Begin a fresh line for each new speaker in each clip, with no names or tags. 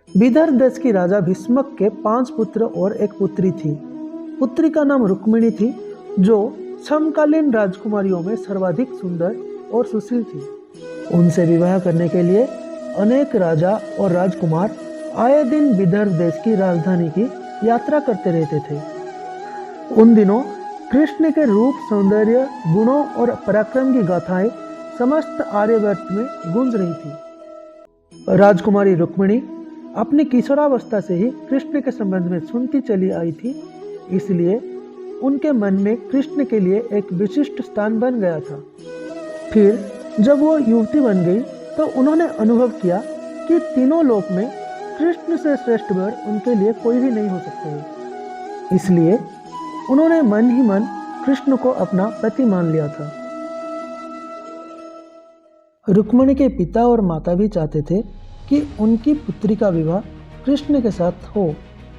विदर्भ देश की राजा भीष्मक के 5 पुत्र और एक पुत्री थी। पुत्री का नाम रुक्मिणी थी, जो समकालीन राजकुमारियों में सर्वाधिक सुंदर और सुशील थी। उनसे विवाह करने के लिए अनेक राजा और राजकुमार आए दिन विदर्भ देश की राजधानी की यात्रा करते रहते थे। उन दिनों कृष्ण के रूप, सौंदर्य, गुणों और पराक्रम की गाथाएं समस्त आर्यवर्त में गूंज रही थी। राजकुमारी रुक्मिणी अपनी किशोरावस्था से ही कृष्ण के संबंध में सुनती चली आई थी, इसलिए उनके मन में कृष्ण के लिए एक विशिष्ट स्थान बन गया था। फिर जब वो युवती बन गई तो उन्होंने अनुभव किया कि तीनों लोक में कृष्ण से श्रेष्ठ वर उनके लिए कोई भी नहीं हो सकते हैं। इसलिए उन्होंने मन ही मन कृष्ण को अपना पति मान लिया था। रुक्मिणी के पिता और माता भी चाहते थे कि उनकी पुत्री का विवाह कृष्ण के साथ हो,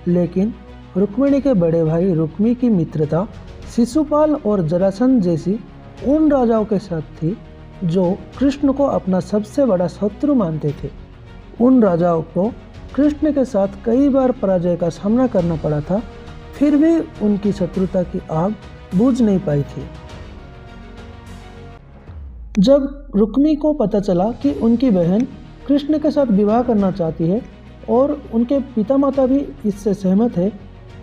लेकिन रुक्मिणी के बड़े भाई रुक्मी की मित्रता शिशुपाल और जरासंध जैसी उन राजाओं के साथ थी जो कृष्ण को अपना सबसे बड़ा शत्रु मानते थे। उन राजाओं को कृष्ण के साथ कई बार पराजय का सामना करना पड़ा था, फिर भी उनकी शत्रुता की आग बुझ नहीं पाई थी। जब रुक्मी को पता चला कि उनकी बहन कृष्ण के साथ विवाह करना चाहती है और उनके पिता माता भी इससे सहमत है,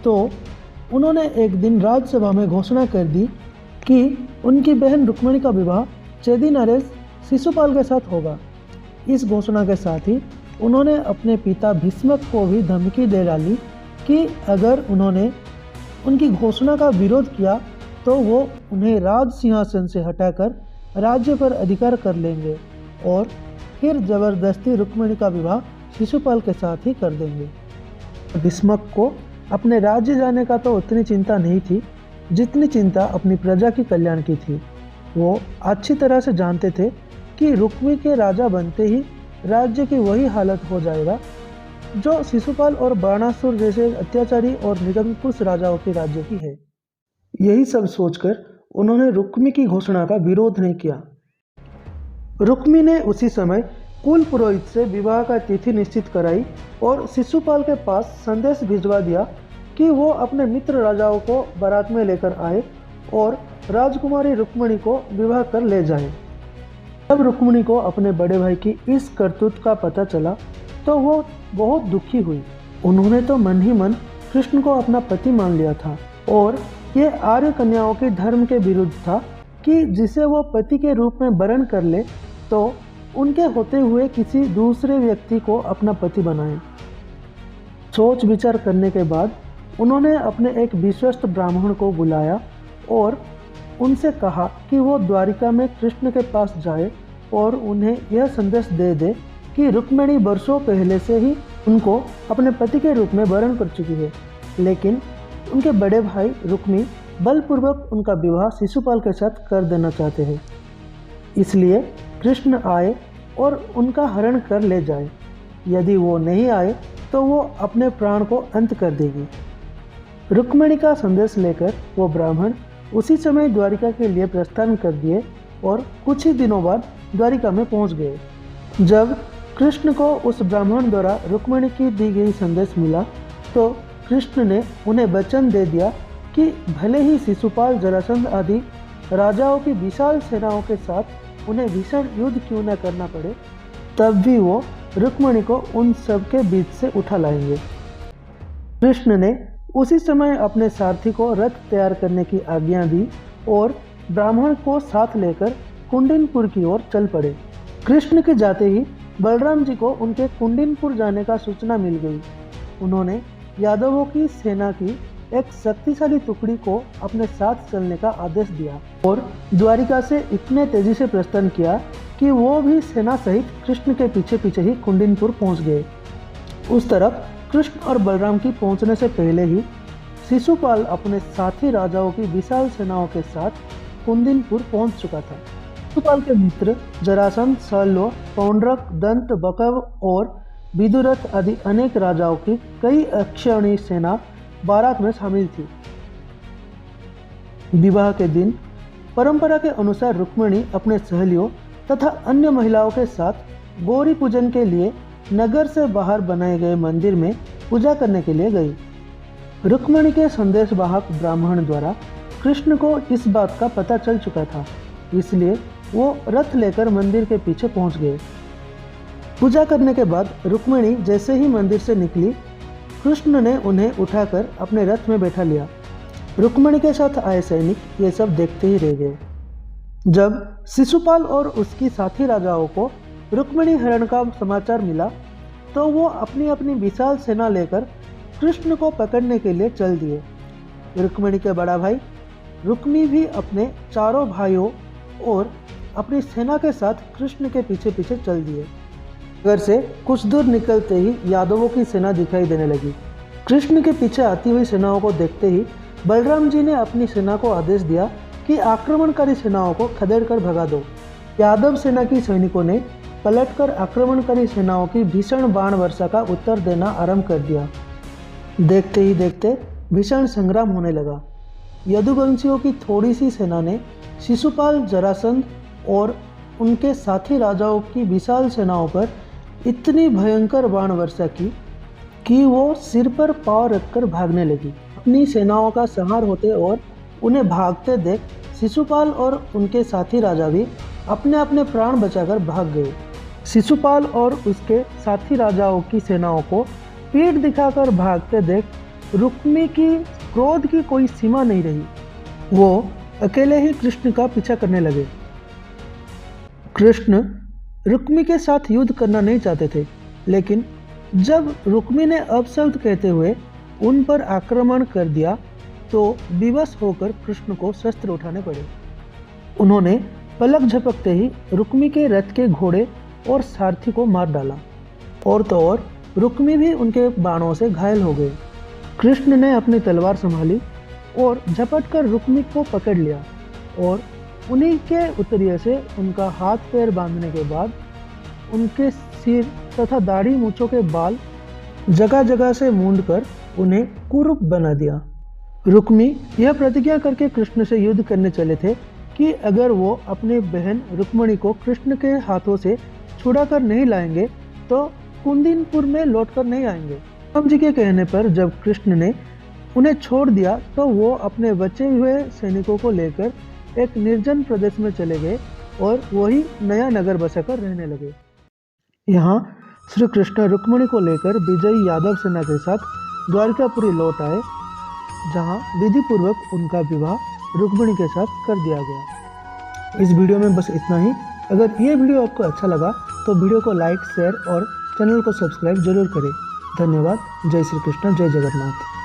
तो उन्होंने एक दिन राज्यसभा में घोषणा कर दी कि उनकी बहन रुक्मिणी का विवाह चेदी नरेश शिशुपाल के साथ होगा। इस घोषणा के साथ ही उन्होंने अपने पिता भीष्मक को भी धमकी दे डाली कि अगर उन्होंने उनकी घोषणा का विरोध किया तो वो उन्हें राज सिंहासन से हटाकर राज्य पर अधिकार कर लेंगे और फिर जबरदस्ती रुक्मिणी का विवाह शिशुपाल के साथ ही कर देंगे। भीष्मक को अपने राज्य जाने का तो उतनी चिंता नहीं थी जितनी चिंता अपनी प्रजा की कल्याण की थी। वो अच्छी तरह से जानते थे कि रुक्मी के राजा बनते ही राज्य की वही हालत हो जाएगा जो शिशुपाल और बाणासुर जैसे अत्याचारी और निरंकुश राजाओं के राज्य की है। यही सब सोचकर उन्होंने रुक्मी की घोषणा का विरोध नहीं किया। रुक्मी ने उसी समय कुल पुरोहित से विवाह का तिथि निश्चित कराई और शिशुपाल के पास संदेश भिजवा दिया कि वो अपने मित्र राजाओं को बारात में लेकर आए और राजकुमारी रुक्मिणी को विवाह कर ले जाए। जब रुक्मिणी को अपने बड़े भाई की इस करतूत का पता चला तो वो बहुत दुखी हुई। उन्होंने तो मन ही मन कृष्ण को अपना पति मान लिया था और ये आर्य कन्याओं के धर्म के विरुद्ध था कि जिसे वो पति के रूप में वरण कर ले तो उनके होते हुए किसी दूसरे व्यक्ति को अपना पति बनाए। सोच विचार करने के बाद उन्होंने अपने एक विश्वस्त ब्राह्मण को बुलाया और उनसे कहा कि वो द्वारिका में कृष्ण के पास जाए और उन्हें यह संदेश दे दे कि रुक्मिणी वर्षों पहले से ही उनको अपने पति के रूप में वरण कर चुकी है, लेकिन उनके बड़े भाई रुक्मी बलपूर्वक उनका विवाह शिशुपाल के साथ कर देना चाहते हैं। इसलिए कृष्ण आए और उनका हरण कर ले जाए। यदि वो नहीं आए तो वो अपने प्राण को अंत कर देगी। रुक्मिणी का संदेश लेकर वो ब्राह्मण उसी समय द्वारिका के लिए प्रस्थान कर दिए और कुछ ही दिनों बाद द्वारिका में पहुंच गए। जब कृष्ण को उस ब्राह्मण द्वारा रुक्मिणी की दी गई संदेश मिला तो कृष्ण ने उन्हें वचन दे दिया कि भले ही शिशुपाल, जरासंध आदि राजाओं की विशाल सेनाओं के साथ उन्हें भीषण युद्ध क्यों न करना पड़े, तब भी वो रुक्मिणी को उन सब के बीच से उठा लाएंगे। कृष्ण ने उसी समय अपने सारथी को रथ तैयार करने की आज्ञा दी और ब्राह्मण को साथ लेकर कुंडिनपुर की ओर चल पड़े। कृष्ण के जाते ही बलराम जी को उनके कुंडिनपुर जाने का सूचना मिल गई। उन्होंने यादवों की सेना की एक शक्तिशाली टुकड़ी को अपने साथ चलने का आदेश दिया और द्वारिका से इतने तेजी से प्रस्थान किया कि वो भी सेना सहित कृष्ण के पीछे पीछे ही कुंडिनपुर पहुंच गए। उस तरफ कृष्ण और बलराम की पहुंचने से पहले ही शिशुपाल अपने साथी राजाओं की विशाल सेनाओं के साथ कुंदिनपुर पहुंच चुका था। शिशुपाल के मित्र जरासंध, शल्य, पौंड्रक, दंत, बकव और विदुरथ आदि अनेक राजाओं की कई अक्षौहिणी सेना बारात में शामिल थी। विवाह के दिन परंपरा के अनुसार रुक्मिणी अपने सहेलियों तथा अन्य महिलाओं के साथ गौरी पूजन के लिए नगर से बाहर बनाए गए मंदिर में पूजा करने के लिए गई। रुक्मिणी के संदेशवाहक ब्राह्मण द्वारा कृष्ण को इस बात का पता चल चुका था, इसलिए वो रथ लेकर मंदिर के पीछे पहुंच गए। पूजा करने के बाद रुक्मिणी जैसे ही मंदिर से निकली, कृष्ण ने उन्हें उठाकर अपने रथ में बैठा लिया। रुक्मिणी के साथ आए सैनिक ये सब देखते ही रह गए। जब शिशुपाल और उसकी साथी राजाओं को रुक्मिणी हरण का समाचार मिला तो वो अपनी अपनी विशाल सेना लेकर कृष्ण को पकड़ने के लिए चल दिए। रुक्मिणी के बड़ा भाई रुक्मी भी अपने चारों भाइयों और अपनी सेना के साथ कृष्ण के पीछे पीछे चल दिए। नगर से कुछ दूर निकलते ही यादवों की सेना दिखाई देने लगी। कृष्ण के पीछे आती हुई सेनाओं को देखते ही बलराम जी ने अपनी सेना को आदेश दिया कि आक्रमणकारी सेनाओं को खदेड़कर भगा दो। यादव सेना की सैनिकों ने पलटकर आक्रमणकारी सेनाओं की भीषण बाण वर्षा का उत्तर देना आरंभ कर दिया। देखते ही देखते भीषण संग्राम होने लगा। यदुवंशियों की थोड़ी सी सेना ने शिशुपाल, जरासंध और उनके साथी राजाओं की विशाल सेनाओं पर इतनी भयंकर बाण वर्षा की कि वो सिर पर पांव रखकर भागने लगी। अपनी सेनाओं का संहार होते और उन्हें भागते देख शिशुपाल और उनके साथी राजा भी अपने अपने प्राण बचाकर भाग गए। शिशुपाल और उसके साथी राजाओं की सेनाओं को पीठ दिखाकर भागते देख रुक्मी की क्रोध की कोई सीमा नहीं रही। वो अकेले ही कृष्ण का पीछा करने लगे। कृष्ण रुक्मी के साथ युद्ध करना नहीं चाहते थे, लेकिन जब रुक्मी ने अपशब्द कहते हुए उन पर आक्रमण कर दिया तो विवश होकर कृष्ण को शस्त्र उठाने पड़े। उन्होंने पलक झपकते ही रुक्मी के रथ के घोड़े और सारथी को मार डाला। और तो और रुक्मी भी उनके बाणों से घायल हो गए। कृष्ण ने अपनी तलवार संभाली और झपटकर रुक्मी को पकड़ लिया और उन्हीं के उत्तरीय से उनका हाथ पैर बांधने के बाद उनके सिर तथा दाढ़ी मूंछों के बाल जगह जगह से मूंदकर उन्हें कुरूप बना दिया। रुक्मी यह प्रतिज्ञा करके कृष्ण से युद्ध करने चले थे कि अगर वो अपनी बहन रुक्मिणी को कृष्ण के हाथों से छुड़ाकर नहीं लाएंगे तो कुंदिनपुर में लौटकर नहीं आएंगे। राम जी के कहने पर जब कृष्ण ने उन्हें छोड़ दिया तो वो अपने बचे हुए सैनिकों को लेकर एक निर्जन प्रदेश में चले गए और वही नया नगर बसाकर रहने लगे। यहाँ श्री कृष्ण रुक्मिणी को लेकर विजयी यादव सेना के साथ द्वारकापुरी लौट आए, जहाँ विधि पूर्वक उनका विवाह रुक्मिणी के साथ कर दिया गया। इस वीडियो में बस इतना ही। अगर ये वीडियो आपको अच्छा लगा तो वीडियो को लाइक, शेयर और चैनल को सब्सक्राइब जरूर करें। धन्यवाद। जय श्री कृष्ण, जय जगन्नाथ।